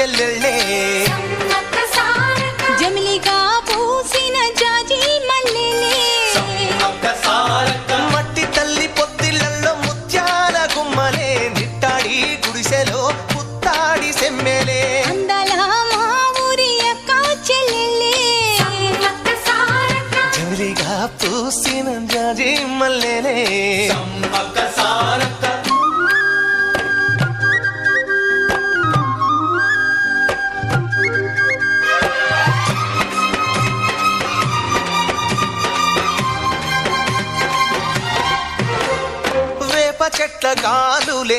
చెల్లెళ్ళే జమిలిగా పూసిన జాజి మల్లెలే మట్టి తల్లి పొత్తిళ్లలో ముత్యాల గుమ్మలే నిట్టాడి గుడిసెలో పుత్తాడి సెమ్మెలే అందాల మా ఊరి అక్క చెల్లెలే జమిలిగా పూసిన జాజి మల్లెలే చెట్ల గాలులే